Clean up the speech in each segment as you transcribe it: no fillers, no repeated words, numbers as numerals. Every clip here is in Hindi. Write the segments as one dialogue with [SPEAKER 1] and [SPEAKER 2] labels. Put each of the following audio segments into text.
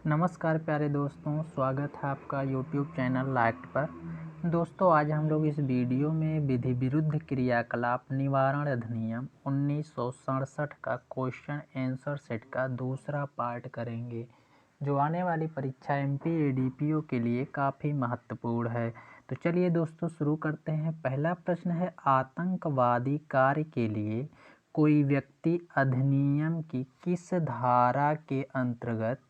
[SPEAKER 1] नमस्कार प्यारे दोस्तों, स्वागत है आपका YouTube चैनल लाइक्ट पर। दोस्तों, आज हम लोग इस वीडियो में विधि विरुद्ध क्रियाकलाप निवारण अधिनियम 1967 का क्वेश्चन आंसर सेट का दूसरा पार्ट करेंगे, जो आने वाली परीक्षा MP ADPO के लिए काफ़ी महत्वपूर्ण है। तो चलिए दोस्तों शुरू करते हैं। पहला प्रश्न है, आतंकवादी कार्य के लिए कोई व्यक्ति अधिनियम की किस धारा के अंतर्गत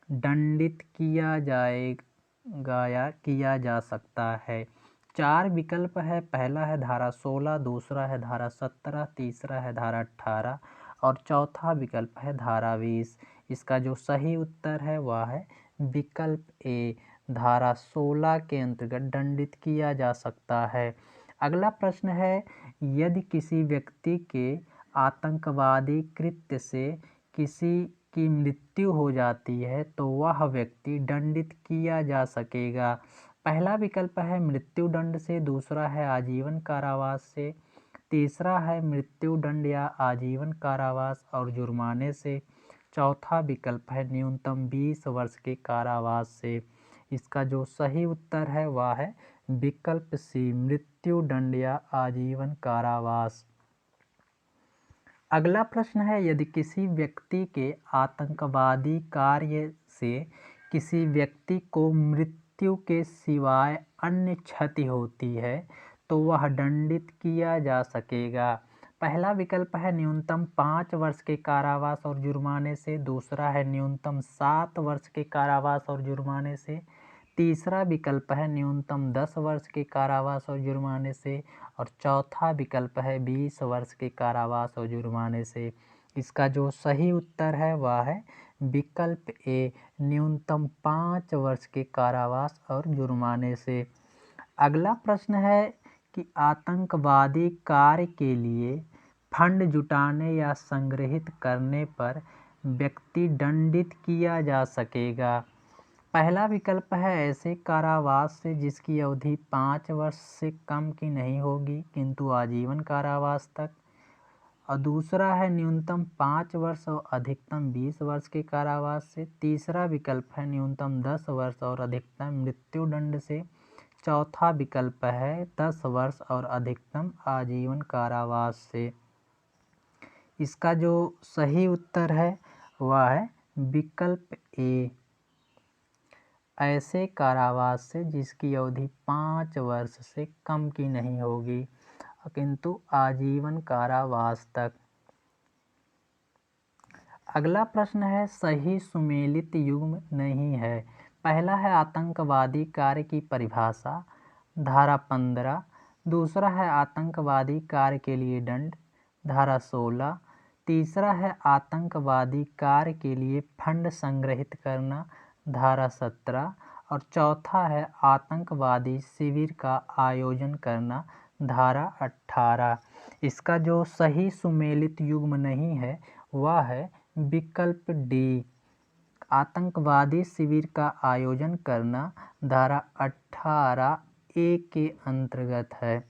[SPEAKER 1] दंडित किया जाएगा या किया जा सकता है। 4 विकल्प है। पहला है धारा 16, दूसरा है धारा 17, तीसरा है धारा 18 और चौथा विकल्प है धारा 20। इसका जो सही उत्तर है वह है विकल्प ए, धारा 16 के अंतर्गत दंडित किया जा सकता है। अगला प्रश्न है, यदि किसी व्यक्ति के आतंकवादी कृत्य से किसी की मृत्यु हो जाती है तो वह व्यक्ति दंडित किया जा सकेगा। पहला विकल्प है मृत्युदंड से, दूसरा है आजीवन कारावास से, तीसरा है मृत्युदंड या आजीवन कारावास और जुर्माने से, चौथा विकल्प है न्यूनतम 20 वर्ष के कारावास से। इसका जो सही उत्तर है वह है विकल्प सी, मृत्युदंड या आजीवन कारावास। अगला प्रश्न है, यदि किसी व्यक्ति के आतंकवादी कार्य से किसी व्यक्ति को मृत्यु के सिवाय अन्य क्षति होती है तो वह दंडित किया जा सकेगा। पहला विकल्प है न्यूनतम 5 वर्ष के कारावास और जुर्माने से, दूसरा है न्यूनतम 7 वर्ष के कारावास और जुर्माने से, तीसरा विकल्प है न्यूनतम 10 वर्ष के कारावास और जुर्माने से और चौथा विकल्प है 20 वर्ष के कारावास और जुर्माने से। इसका जो सही उत्तर है वह है विकल्प ए, न्यूनतम 5 वर्ष के कारावास और जुर्माने से। अगला प्रश्न है कि आतंकवादी कार्य के लिए फंड जुटाने या संग्रहित करने पर व्यक्ति दंडित किया जा सकेगा। पहला विकल्प है ऐसे कारावास से जिसकी अवधि 5 वर्ष से कम की नहीं होगी किंतु आजीवन कारावास तक, और दूसरा है न्यूनतम 5 वर्ष और अधिकतम 20 वर्ष के कारावास से, तीसरा विकल्प है न्यूनतम 10 वर्ष और अधिकतम मृत्युदंड से, चौथा विकल्प है 10 वर्ष और अधिकतम आजीवन कारावास से। इसका जो सही उत्तर है वह है विकल्प ए, ऐसे कारावास से जिसकी अवधि 5 वर्ष से कम की नहीं होगी किंतु आजीवन कारावास तक। अगला प्रश्न है, सही सुमेलित युग्म नहीं है। पहला है आतंकवादी कार्य की परिभाषा, धारा 15, दूसरा है आतंकवादी कार्य के लिए दंड, धारा 16, तीसरा है आतंकवादी कार्य के लिए फंड संग्रहित करना, धारा 17 और चौथा है आतंकवादी शिविर का आयोजन करना, धारा 18। इसका जो सही सुमेलित युग्म नहीं है वह है विकल्प डी, आतंकवादी शिविर का आयोजन करना, धारा 18 ए के अंतर्गत है।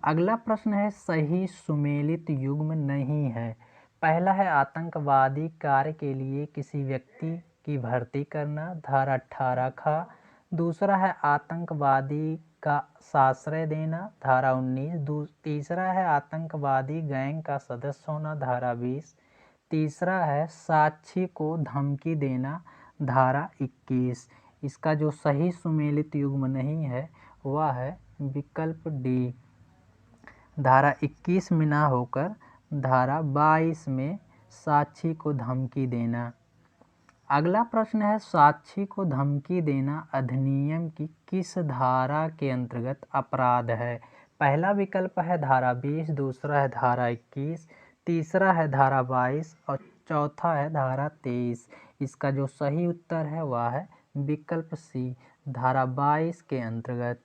[SPEAKER 1] अगला प्रश्न है, सही सुमेलित युग्म नहीं है। पहला है आतंकवादी कार्य के लिए किसी व्यक्ति की भर्ती करना, धारा 18 खा, दूसरा है आतंकवादी का आश्रय देना, धारा 19, तीसरा है आतंकवादी गैंग का सदस्य होना, धारा 20, तीसरा है साक्षी को धमकी देना, धारा 21। इसका जो सही सुमेलित युग्म नहीं है वह है विकल्प डी, धारा 21 में ना होकर धारा 22 में साक्षी को धमकी देना। अगला प्रश्न है, साक्षी को धमकी देना अधिनियम की किस धारा के अंतर्गत अपराध है। पहला विकल्प है धारा 20, दूसरा है धारा 21, तीसरा है धारा 22 और चौथा है धारा 23। इसका जो सही उत्तर है वह है विकल्प सी, धारा 22 के अंतर्गत।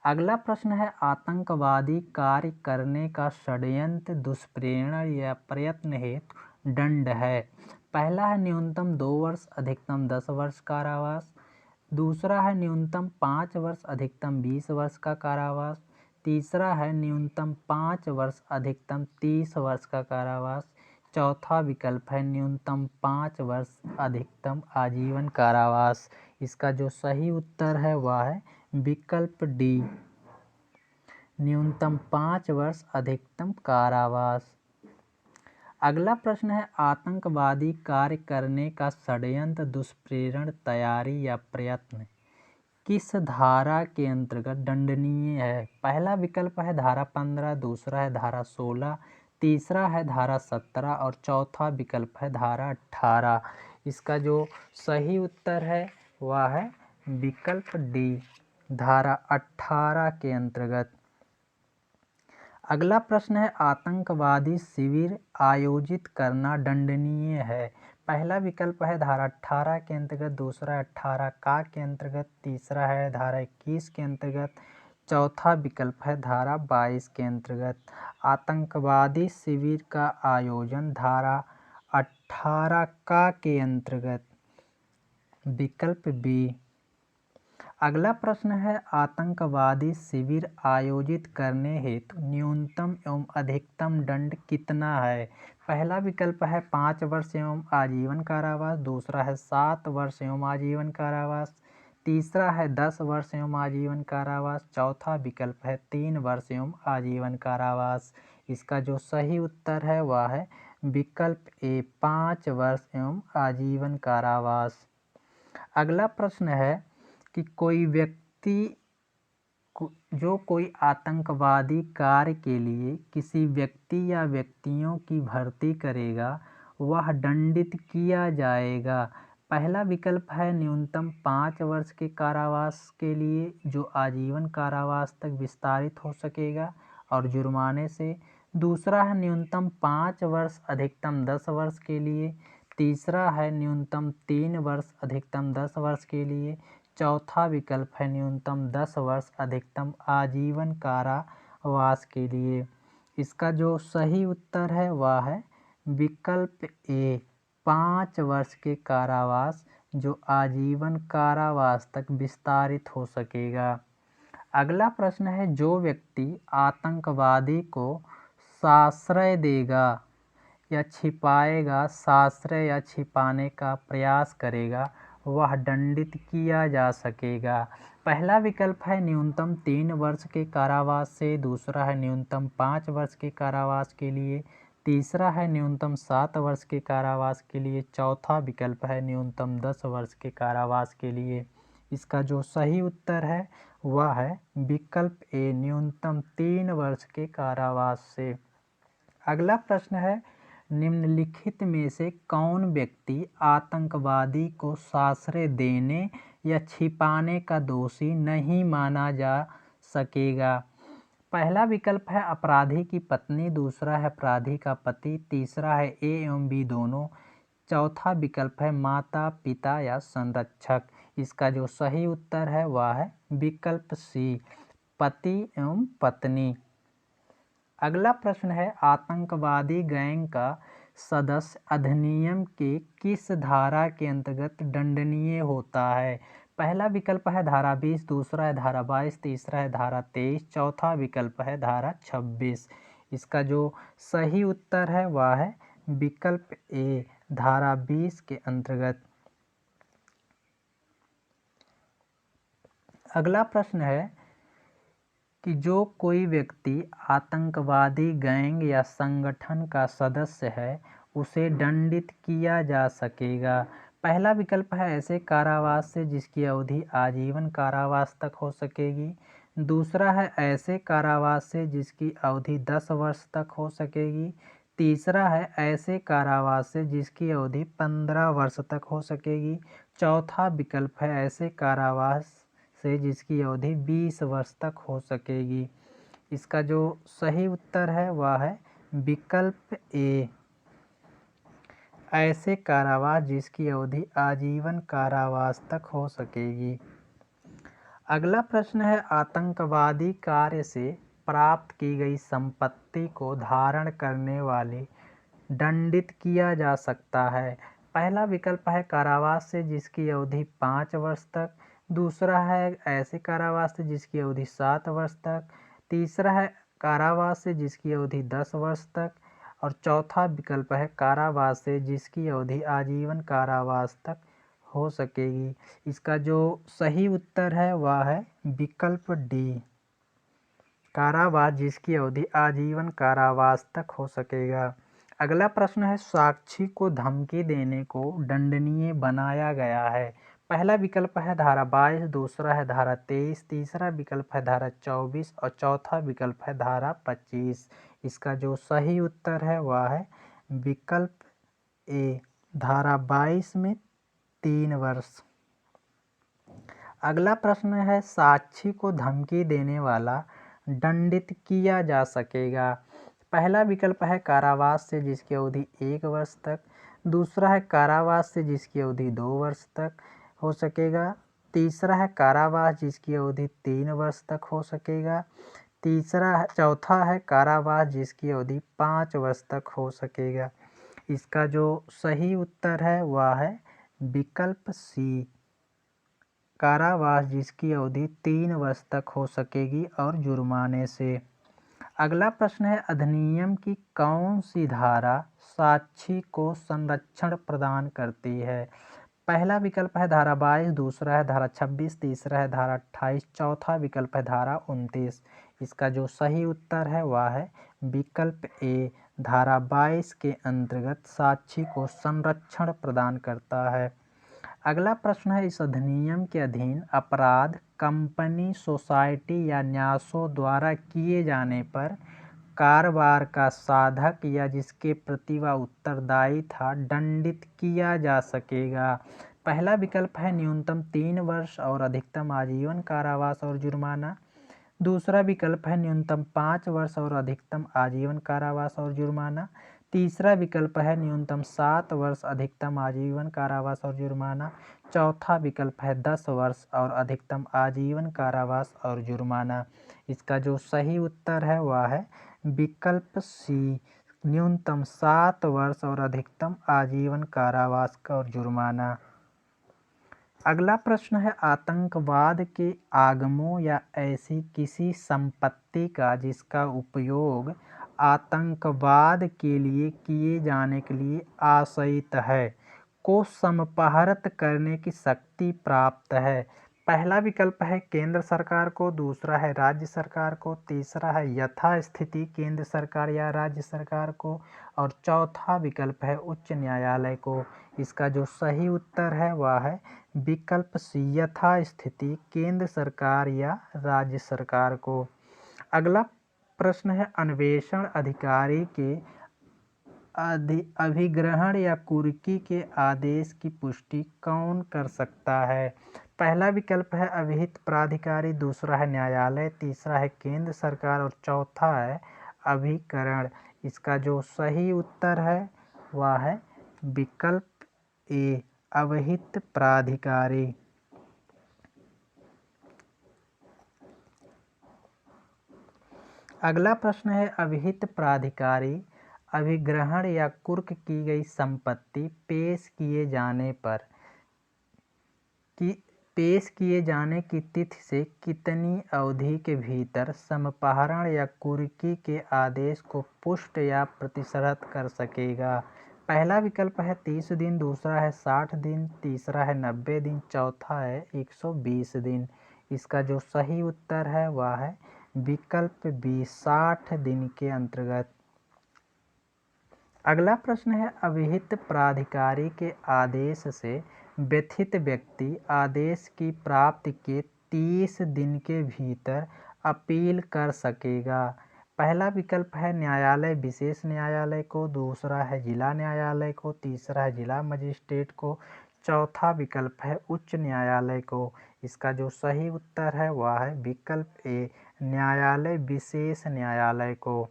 [SPEAKER 1] अगला प्रश्न है, आतंकवादी कार्य करने का षड्यंत्र, दुष्प्रेरणा या प्रयत्न हेतु दंड है। पहला है न्यूनतम 2 वर्ष अधिकतम 10 वर्ष कारावास, दूसरा है न्यूनतम 5 वर्ष अधिकतम 20 वर्ष का कारावास, तीसरा है न्यूनतम 5 वर्ष अधिकतम 30 वर्ष का कारावास, चौथा विकल्प है न्यूनतम 5 वर्ष अधिकतम आजीवन कारावास। इसका जो सही उत्तर है वह है विकल्प डी, न्यूनतम 5 वर्ष अधिकतम कारावास। अगला प्रश्न है आतंकवादी कार्य करने का षड्यंत्र, दुष्प्रेरण, तैयारी या प्रयत्न किस धारा के अंतर्गत दंडनीय है? पहला विकल्प है धारा 15, दूसरा है धारा 16, तीसरा है धारा 17 और चौथा विकल्प है धारा 18। इसका जो सही उत्तर है वह है विकल्प डी, धारा 18 के अंतर्गत। अगला प्रश्न है आतंकवादी शिविर आयोजित करना दंडनीय है। पहला विकल्प है धारा 18 के अंतर्गत, दूसरा 18 का के अंतर्गत, तीसरा है धारा 21 के अंतर्गत, चौथा विकल्प है धारा 22 के अंतर्गत। आतंकवादी शिविर का आयोजन धारा 18 का के अंतर्गत, विकल्प बी। अगला प्रश्न है आतंकवादी शिविर आयोजित करने हेतु न्यूनतम एवं अधिकतम दंड कितना है? पहला विकल्प है 5 वर्ष एवं आजीवन कारावास, दूसरा है 7 वर्ष एवं आजीवन कारावास, तीसरा है 10 वर्ष एवं आजीवन कारावास, चौथा विकल्प है 3 वर्ष एवं आजीवन कारावास। इसका जो सही उत्तर है वह है विकल्प ए, 5 वर्ष एवं आजीवन कारावास। अगला प्रश्न है कि कोई व्यक्ति जो कोई आतंकवादी कार्य के लिए किसी व्यक्ति या व्यक्तियों की भर्ती करेगा वह दंडित किया जाएगा। पहला विकल्प है न्यूनतम 5 वर्ष के कारावास के लिए जो आजीवन कारावास तक विस्तारित हो सकेगा और जुर्माने से। दूसरा है न्यूनतम 5 वर्ष अधिकतम 10 वर्ष के लिए, तीसरा है न्यूनतम 3 वर्ष अधिकतम 10 वर्ष के लिए, चौथा विकल्प है न्यूनतम 10 वर्ष अधिकतम आजीवन कारावास के लिए। इसका जो सही उत्तर है वह है विकल्प ए, 5 वर्ष के कारावास जो आजीवन कारावास तक विस्तारित हो सकेगा। अगला प्रश्न है जो व्यक्ति आतंकवादी को साश्रय देगा या छिपाएगा, साश्रय या छिपाने का प्रयास करेगा वह दंडित किया जा सकेगा। पहला विकल्प है न्यूनतम 3 वर्ष के कारावास से, दूसरा है न्यूनतम 5 वर्ष के कारावास के लिए, तीसरा है न्यूनतम 7 वर्ष के कारावास के लिए, चौथा विकल्प है न्यूनतम 10 वर्ष के कारावास के लिए। इसका जो सही उत्तर है वह है विकल्प ए, न्यूनतम 3 वर्ष के कारावास से। अगला प्रश्न है निम्नलिखित में से कौन व्यक्ति आतंकवादी को साश्रय देने या छिपाने का दोषी नहीं माना जा सकेगा? पहला विकल्प है अपराधी की पत्नी, दूसरा है अपराधी का पति, तीसरा है ए एवं बी दोनों, चौथा विकल्प है माता पिता या संरक्षक। इसका जो सही उत्तर है वह है विकल्प सी, पति एवं पत्नी। अगला प्रश्न है आतंकवादी गैंग का सदस्य अधिनियम के किस धारा के अंतर्गत दंडनीय होता है? पहला विकल्प है धारा 20, दूसरा है धारा 22, तीसरा है धारा 23, चौथा विकल्प है धारा 26। इसका जो सही उत्तर है वह है विकल्प ए, धारा 20 के अंतर्गत। अगला प्रश्न है कि जो कोई व्यक्ति आतंकवादी गैंग या संगठन का सदस्य है उसे दंडित किया जा सकेगा। पहला विकल्प है ऐसे कारावास से जिसकी अवधि आजीवन कारावास तक हो सकेगी, दूसरा है ऐसे कारावास से जिसकी अवधि 10 वर्ष तक हो सकेगी, तीसरा है ऐसे कारावास से जिसकी अवधि 15 वर्ष तक हो सकेगी, चौथा विकल्प है ऐसे कारावास से जिसकी अवधि 20 वर्ष तक हो सकेगी। इसका जो सही उत्तर है वह है विकल्प ए, ऐसे कारावास जिसकी अवधि आजीवन कारावास तक हो सकेगी। अगला प्रश्न है आतंकवादी कार्य से प्राप्त की गई संपत्ति को धारण करने वाले दंडित किया जा सकता है। पहला विकल्प है कारावास से जिसकी अवधि 5 वर्ष तक, दूसरा है ऐसे कारावास से जिसकी अवधि 7 वर्ष तक, तीसरा है कारावास से जिसकी अवधि 10 वर्ष तक और चौथा विकल्प है कारावास से जिसकी अवधि आजीवन कारावास तक हो सकेगी। इसका जो सही उत्तर है वह है विकल्प डी, कारावास जिसकी अवधि आजीवन कारावास तक हो सकेगा। अगला प्रश्न है साक्षी को धमकी देने को दंडनीय बनाया गया है। पहला विकल्प है धारा 22, दूसरा है धारा 23, तीसरा विकल्प है धारा 24 और चौथा विकल्प है धारा 25। इसका जो सही उत्तर है वह है विकल्प ए, धारा 22 में 3 वर्ष। अगला प्रश्न है साक्षी को धमकी देने वाला दंडित किया जा सकेगा। पहला विकल्प है कारावास से जिसकी अवधि 1 वर्ष तक, दूसरा है कारावास से जिसकी अवधि 2 वर्ष तक हो सकेगा, तीसरा है कारावास जिसकी अवधि 3 वर्ष तक हो सकेगा, चौथा है कारावास जिसकी अवधि 5 वर्ष तक हो सकेगा। इसका जो सही उत्तर है वह है विकल्प सी, कारावास जिसकी अवधि 3 वर्ष तक हो सकेगी और जुर्माने से। अगला प्रश्न है अधिनियम की कौन सी धारा साक्षी को संरक्षण प्रदान करती है। पहला विकल्प है धारा 22, दूसरा है धारा 26, तीसरा है धारा 28, चौथा विकल्प है धारा 29। इसका जो सही उत्तर है वह है विकल्प ए, धारा 22 के अंतर्गत साक्षी को संरक्षण प्रदान करता है। अगला प्रश्न है इस अधिनियम के अधीन अपराध कंपनी, सोसाइटी या न्यासों द्वारा किए जाने पर कारोबार का साधक या जिसके प्रति वह उत्तरदायी था दंडित किया जा सकेगा। पहला विकल्प है न्यूनतम 3 वर्ष और अधिकतम आजीवन कारावास और जुर्माना, दूसरा विकल्प है न्यूनतम 5 वर्ष और अधिकतम आजीवन कारावास और जुर्माना, तीसरा विकल्प है न्यूनतम 7 वर्ष अधिकतम आजीवन कारावास और जुर्माना, चौथा विकल्प है 10 वर्ष और अधिकतम आजीवन कारावास और जुर्माना। इसका जो सही उत्तर है वह है विकल्प सी, न्यूनतम 7 वर्ष और अधिकतम आजीवन कारावास और जुर्माना। अगला प्रश्न है आतंकवाद के आगमों या ऐसी किसी संपत्ति का जिसका उपयोग आतंकवाद के लिए किए जाने के लिए आशयित है को समाप्त करने की शक्ति प्राप्त है। पहला विकल्प है केंद्र सरकार को, दूसरा है राज्य सरकार को, तीसरा है यथास्थिति केंद्र सरकार या राज्य सरकार को और चौथा विकल्प है उच्च न्यायालय को। इसका जो सही उत्तर है वह है विकल्प सी, यथास्थिति केंद्र सरकार या राज्य सरकार को। अगला प्रश्न है अन्वेषण अधिकारी के अभिग्रहण या कुर्की के आदेश की पुष्टि कौन कर सकता है। पहला विकल्प है अभिहित प्राधिकारी, दूसरा है न्यायालय, तीसरा है केंद्र सरकार और चौथा है अभिकरण। इसका जो सही उत्तर है वह है विकल्प ए, अभिहित प्राधिकारी। अगला प्रश्न है अभिहित प्राधिकारी अभिग्रहण या कुर्क की गई संपत्ति पेश किए जाने की तिथि से कितनी अवधि के भीतर समापहरण या कुर्की के आदेश को पुष्ट या प्रतिशत कर सकेगा। पहला विकल्प है 30 दिन, दूसरा है 60 दिन, तीसरा है 90 दिन, चौथा है 120 दिन। इसका जो सही उत्तर है वह है विकल्प बी, 60 दिन के अंतर्गत। अगला प्रश्न है अभिहित प्राधिकारी के आदेश से व्यथित व्यक्ति आदेश की प्राप्ति के 30 दिन के भीतर अपील कर सकेगा। पहला विकल्प है न्यायालय विशेष न्यायालय को, दूसरा है जिला न्यायालय को, तीसरा है जिला मजिस्ट्रेट को, चौथा विकल्प है उच्च न्यायालय को। इसका जो सही उत्तर है वह है विकल्प ए, न्यायालय विशेष न्यायालय को।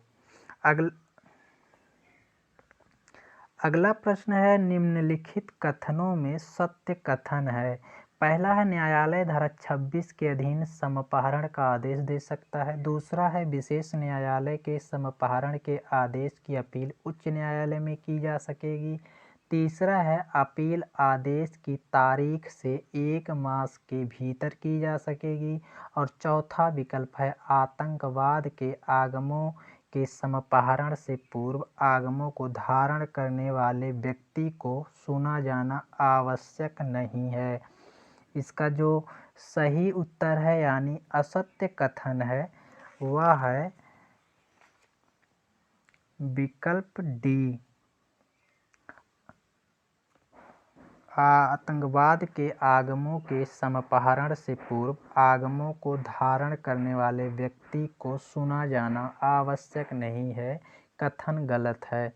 [SPEAKER 1] अगला प्रश्न है निम्नलिखित कथनों में सत्य कथन है। पहला है न्यायालय धारा 26 के अधीन समापहरण का आदेश दे सकता है, दूसरा है विशेष न्यायालय के समापहरण के आदेश की अपील उच्च न्यायालय में की जा सकेगी, तीसरा है अपील आदेश की तारीख से 1 मास के भीतर की जा सकेगी और चौथा विकल्प है आतंकवाद के आगमों के समापहरण से पूर्व आगमों को धारण करने वाले व्यक्ति को सुना जाना आवश्यक नहीं है। इसका जो सही उत्तर है यानी असत्य कथन है वह है विकल्प डी। आतंकवाद के आगमों के समापहरण से पूर्व आगमों को धारण करने वाले व्यक्ति को सुना जाना आवश्यक नहीं है, कथन गलत है।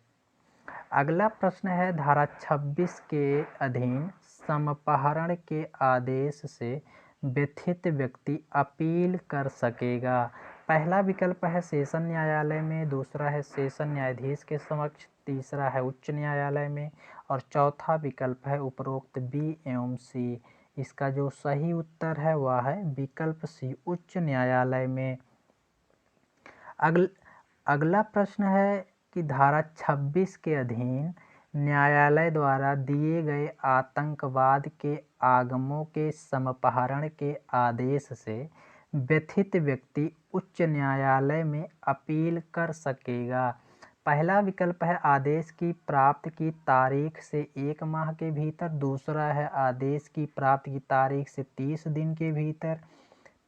[SPEAKER 1] अगला प्रश्न है धारा 26 के अधीन समापहरण के आदेश से व्यथित व्यक्ति अपील कर सकेगा। पहला विकल्प है सेशन न्यायालय में, दूसरा है सेशन न्यायाधीश के समक्ष, तीसरा है उच्च न्यायालय में और चौथा विकल्प है उपरोक्त बी एवं सी। इसका जो सही उत्तर है वह है विकल्प सी, उच्च न्यायालय में। अगला प्रश्न है कि धारा 26 के अधीन न्यायालय द्वारा दिए गए आतंकवाद के आगमों के समापहरण के आदेश से व्यथित व्यक्ति उच्च न्यायालय में अपील कर सकेगा। पहला विकल्प है आदेश की प्राप्ति की तारीख से 1 माह के भीतर, दूसरा है आदेश की प्राप्ति की तारीख से 30 दिन के भीतर,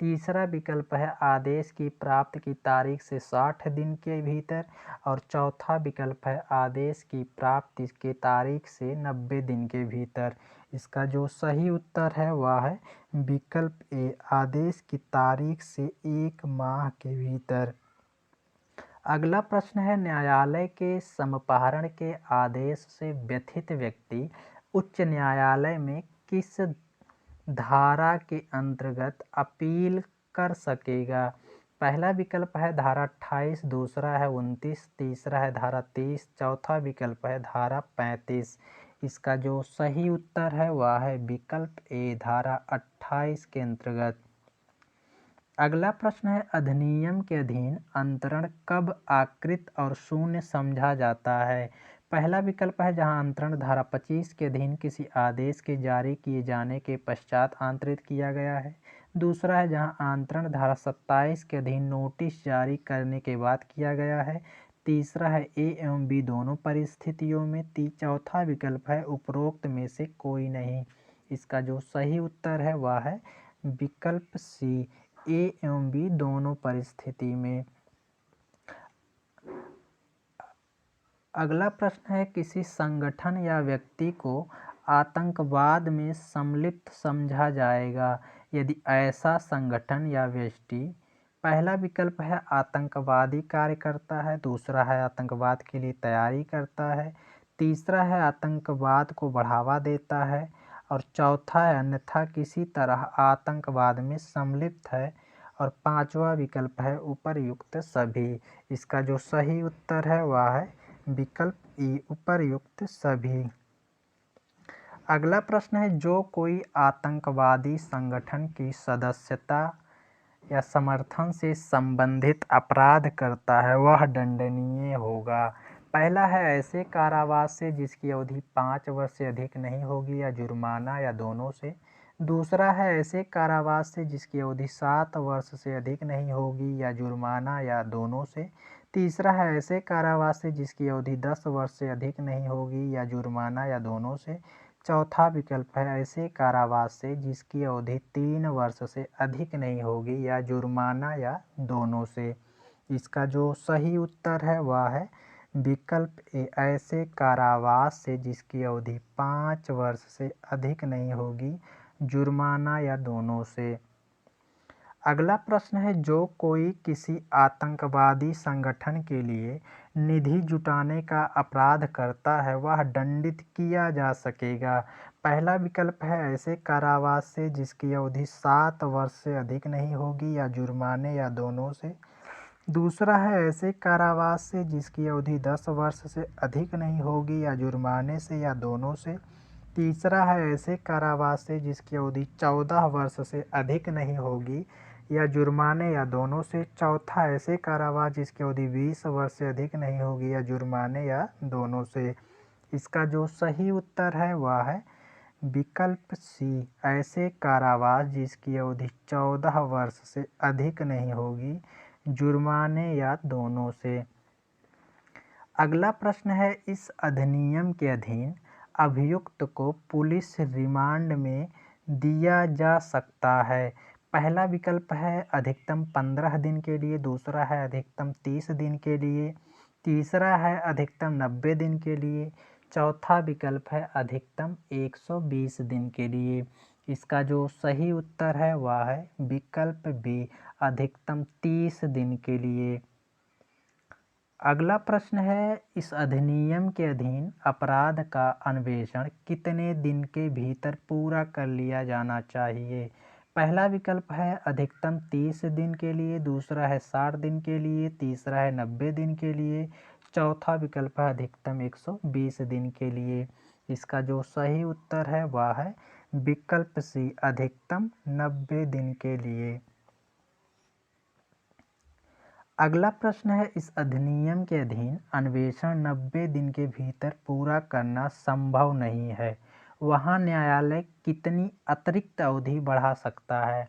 [SPEAKER 1] तीसरा विकल्प है आदेश की प्राप्ति की तारीख से 60 दिन के भीतर और चौथा विकल्प है आदेश की प्राप्ति की तारीख से 90 दिन के भीतर। इसका जो सही उत्तर है वह है विकल्प ए, आदेश की तारीख से 1 माह के भीतर। अगला प्रश्न है न्यायालय के समापहरण के आदेश से व्यथित व्यक्ति उच्च न्यायालय में किस धारा के अंतर्गत अपील कर सकेगा। पहला विकल्प है धारा 28, दूसरा है 29, तीसरा है धारा 30, चौथा विकल्प है धारा 35। इसका जो सही उत्तर है वह है विकल्प ए, धारा 28 के अंतर्गत। अगला प्रश्न है अधिनियम के अधीन अंतरण कब आकृत और शून्य समझा जाता है। पहला विकल्प है जहां अंतरण धारा 25 के अधीन किसी आदेश के जारी किए जाने के पश्चात आंतरित किया गया है, दूसरा है जहां अंतरण धारा 27 के अधीन नोटिस जारी करने के बाद किया गया है, तीसरा है ए एवं बी दोनों परिस्थितियों में, चौथा विकल्प है उपरोक्त में से कोई नहीं। इसका जो सही उत्तर है वह है विकल्प सी, ए एवं बी दोनों परिस्थिति में। अगला प्रश्न है किसी संगठन या व्यक्ति को आतंकवाद में सम्मिलित समझा जाएगा यदि ऐसा संगठन या व्यक्ति पहला विकल्प है आतंकवादी कार्य करता है, दूसरा है आतंकवाद के लिए तैयारी करता है, तीसरा है आतंकवाद को बढ़ावा देता है और चौथा है अन्यथा किसी तरह आतंकवाद में सम्मिलित है और पांचवा विकल्प है उपर्युक्त सभी। इसका जो सही उत्तर है वह है विकल्प ई, उपर्युक्त सभी। अगला प्रश्न है जो कोई आतंकवादी संगठन की सदस्यता या समर्थन से संबंधित अपराध करता है वह दंडनीय होगा। पहला है ऐसे कारावास से जिसकी अवधि 5 वर्ष से अधिक नहीं होगी या जुर्माना या दोनों से, दूसरा है ऐसे कारावास से जिसकी अवधि 7 वर्ष से अधिक नहीं होगी या जुर्माना या दोनों से, तीसरा है ऐसे कारावास से जिसकी अवधि 10 वर्ष से अधिक नहीं होगी या जुर्माना या दोनों से, चौथा विकल्प है ऐसे कारावास से जिसकी अवधि 3 वर्ष से अधिक नहीं होगी या जुर्माना या दोनों से। इसका जो सही उत्तर है वह है विकल्प ए, ऐसे कारावास से जिसकी अवधि 5 वर्ष से अधिक नहीं होगी, जुर्माना या दोनों से। अगला प्रश्न है जो कोई किसी आतंकवादी संगठन के लिए निधि जुटाने का अपराध करता है वह दंडित किया जा सकेगा। पहला विकल्प है ऐसे कारावास से जिसकी अवधि 7 वर्ष से अधिक नहीं होगी या जुर्माने या दोनों से, दूसरा है ऐसे कारावास से जिसकी अवधि 10 वर्ष से अधिक नहीं होगी या जुर्माने से या दोनों से, तीसरा है ऐसे कारावास से जिसकी अवधि 14 वर्ष से अधिक नहीं होगी या जुर्माने या दोनों से, चौथा ऐसे कारावास जिसकी अवधि 20 वर्ष से अधिक नहीं होगी या जुर्माने या दोनों से। इसका जो सही उत्तर है वह है विकल्प सी, ऐसे कारावास जिसकी अवधि 14 वर्ष से अधिक नहीं होगी, जुर्माने या दोनों से। अगला प्रश्न है, इस अधिनियम के अधीन अभियुक्त को पुलिस रिमांड में दिया जा सकता है। पहला विकल्प है अधिकतम 15 दिन के लिए, दूसरा है अधिकतम 30 दिन के लिए, तीसरा है अधिकतम 90 दिन के लिए, चौथा विकल्प है अधिकतम 120 दिन के लिए। इसका जो सही उत्तर है वह है विकल्प बी, अधिकतम 30 दिन के लिए। अगला प्रश्न है, इस अधिनियम के अधीन अपराध का अन्वेषण कितने दिन के भीतर पूरा कर लिया जाना चाहिए। पहला विकल्प है अधिकतम 30 दिन के लिए, दूसरा है 60 दिन के लिए, तीसरा है 90 दिन के लिए, चौथा विकल्प है अधिकतम 120 दिन के लिए। इसका जो सही उत्तर है वह है विकल्प सी, अधिकतम 90 दिन के लिए। अगला प्रश्न है, इस अधिनियम के अधीन अन्वेषण 90 दिन के भीतर पूरा करना संभव नहीं है, वहाँ न्यायालय कितनी अतिरिक्त अवधि बढ़ा सकता है।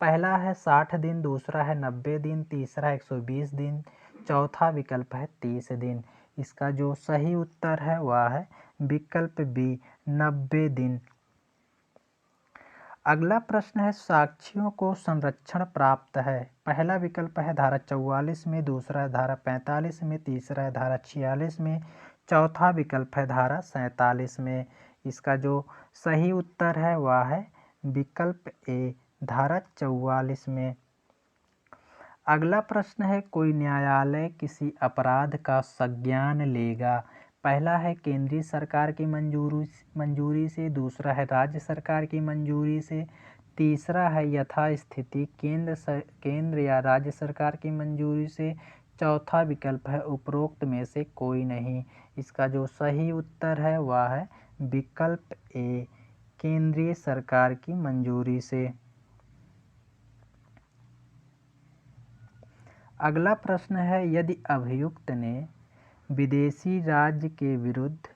[SPEAKER 1] पहला है 60 दिन, दूसरा है 90 दिन, तीसरा है 120 दिन, चौथा विकल्प है 30 दिन। इसका जो सही उत्तर है वह है विकल्प बी, 90 दिन। अगला प्रश्न है, साक्ष्यों को संरक्षण प्राप्त है। पहला विकल्प है धारा 44 में, दूसरा है धारा 45 में, तीसरा है धारा 46 में, चौथा विकल्प है धारा 47 में। इसका जो सही उत्तर है वह है विकल्प ए, धारा 44 में। अगला प्रश्न है, कोई न्यायालय किसी अपराध का संज्ञान लेगा। पहला है केंद्रीय सरकार की मंजूरी से, दूसरा है राज्य सरकार की मंजूरी से, तीसरा है यथास्थिति केंद्र या राज्य सरकार की मंजूरी से, चौथा विकल्प है उपरोक्त में से कोई नहीं। इसका जो सही उत्तर है वह है विकल्प ए, केंद्रीय सरकार की मंजूरी से। अगला प्रश्न है, यदि अभियुक्त ने विदेशी राज्य के विरुद्ध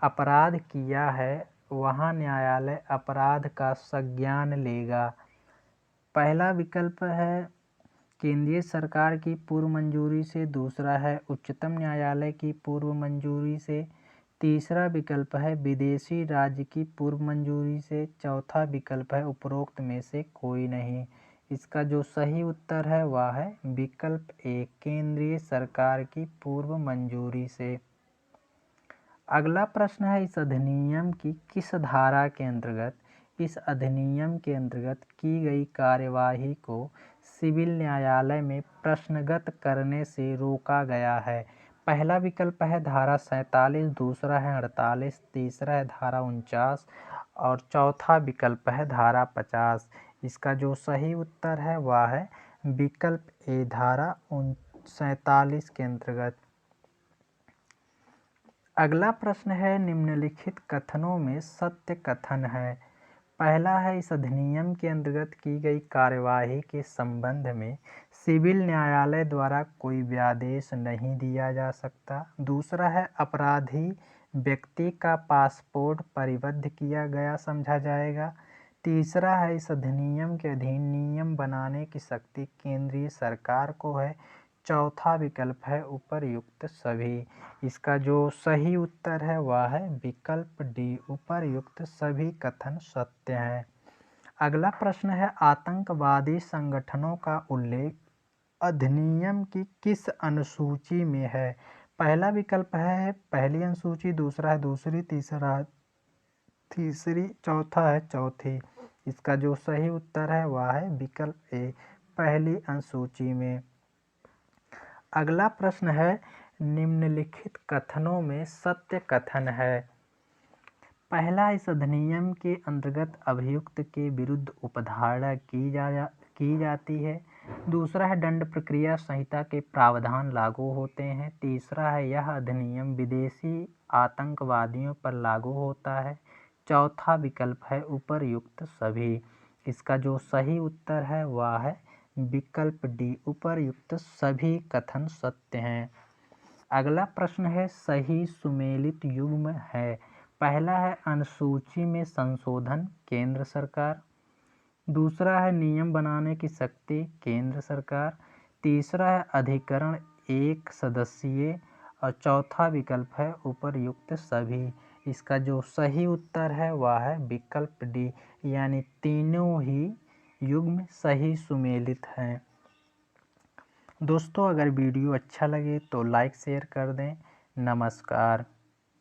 [SPEAKER 1] अपराध किया है, वहाँ न्यायालय अपराध का संज्ञान लेगा। पहला विकल्प है केंद्रीय सरकार की पूर्व मंजूरी से, दूसरा है उच्चतम न्यायालय की पूर्व मंजूरी से, तीसरा विकल्प है विदेशी राज्य की पूर्व मंजूरी से, चौथा विकल्प है उपरोक्त में से कोई नहीं। इसका जो सही उत्तर है वह है विकल्प ए, केंद्रीय सरकार की पूर्व मंजूरी से। अगला प्रश्न है, इस अधिनियम की किस धारा के अंतर्गत इस अधिनियम के अंतर्गत की गई कार्यवाही को सिविल न्यायालय में प्रश्नगत करने से रोका गया है। पहला विकल्प है धारा 47, दूसरा है 48, तीसरा है धारा 49 और चौथा विकल्प है धारा 50। इसका जो सही उत्तर है वह है विकल्प ए, धारा 47 के अंतर्गत। अगला प्रश्न है, निम्नलिखित कथनों में सत्य कथन है। पहला है, इस अधिनियम के अंतर्गत की गई कार्यवाही के संबंध में सिविल न्यायालय द्वारा कोई व्यादेश नहीं दिया जा सकता। दूसरा है, अपराधी व्यक्ति का पासपोर्ट परिबद्ध किया गया समझा जाएगा। तीसरा है, इस अधिनियम के अधीन नियम बनाने की शक्ति केंद्रीय सरकार को है। चौथा विकल्प है उपर्युक्त सभी। इसका जो सही उत्तर है वह है विकल्प डी, उपर्युक्त सभी कथन सत्य हैं। अगला प्रश्न है, आतंकवादी संगठनों का उल्लेख अधिनियम की किस अनुसूची में है। पहला विकल्प है पहली अनुसूची, दूसरा है दूसरी, तीसरा तीसरी, चौथा है चौथी। इसका जो सही उत्तर है वह है विकल्प ए, पहली अनुसूची में। अगला प्रश्न है, निम्नलिखित कथनों में सत्य कथन है। पहला, इस अधिनियम के अंतर्गत अभियुक्त के विरुद्ध उपधारा की जाती है। दूसरा है, दंड प्रक्रिया संहिता के प्रावधान लागू होते हैं। तीसरा है, यह अधिनियम विदेशी आतंकवादियों पर लागू होता है। चौथा विकल्प है उपर्युक्त सभी। इसका जो सही उत्तर है वह है विकल्प डी, उपर्युक्त सभी कथन सत्य हैं। अगला प्रश्न है, सही सुमेलित युग्म है। पहला है, अनुसूची में संशोधन केंद्र सरकार। दूसरा है, नियम बनाने की शक्ति केंद्र सरकार। तीसरा है, अधिकरण एक सदस्यीय और चौथा विकल्प है उपर्युक्त सभी। इसका जो सही उत्तर है वह है विकल्प डी, यानी तीनों ही युग्म सही सुमेलित हैं। दोस्तों अगर वीडियो अच्छा लगे तो लाइक शेयर कर दें। नमस्कार।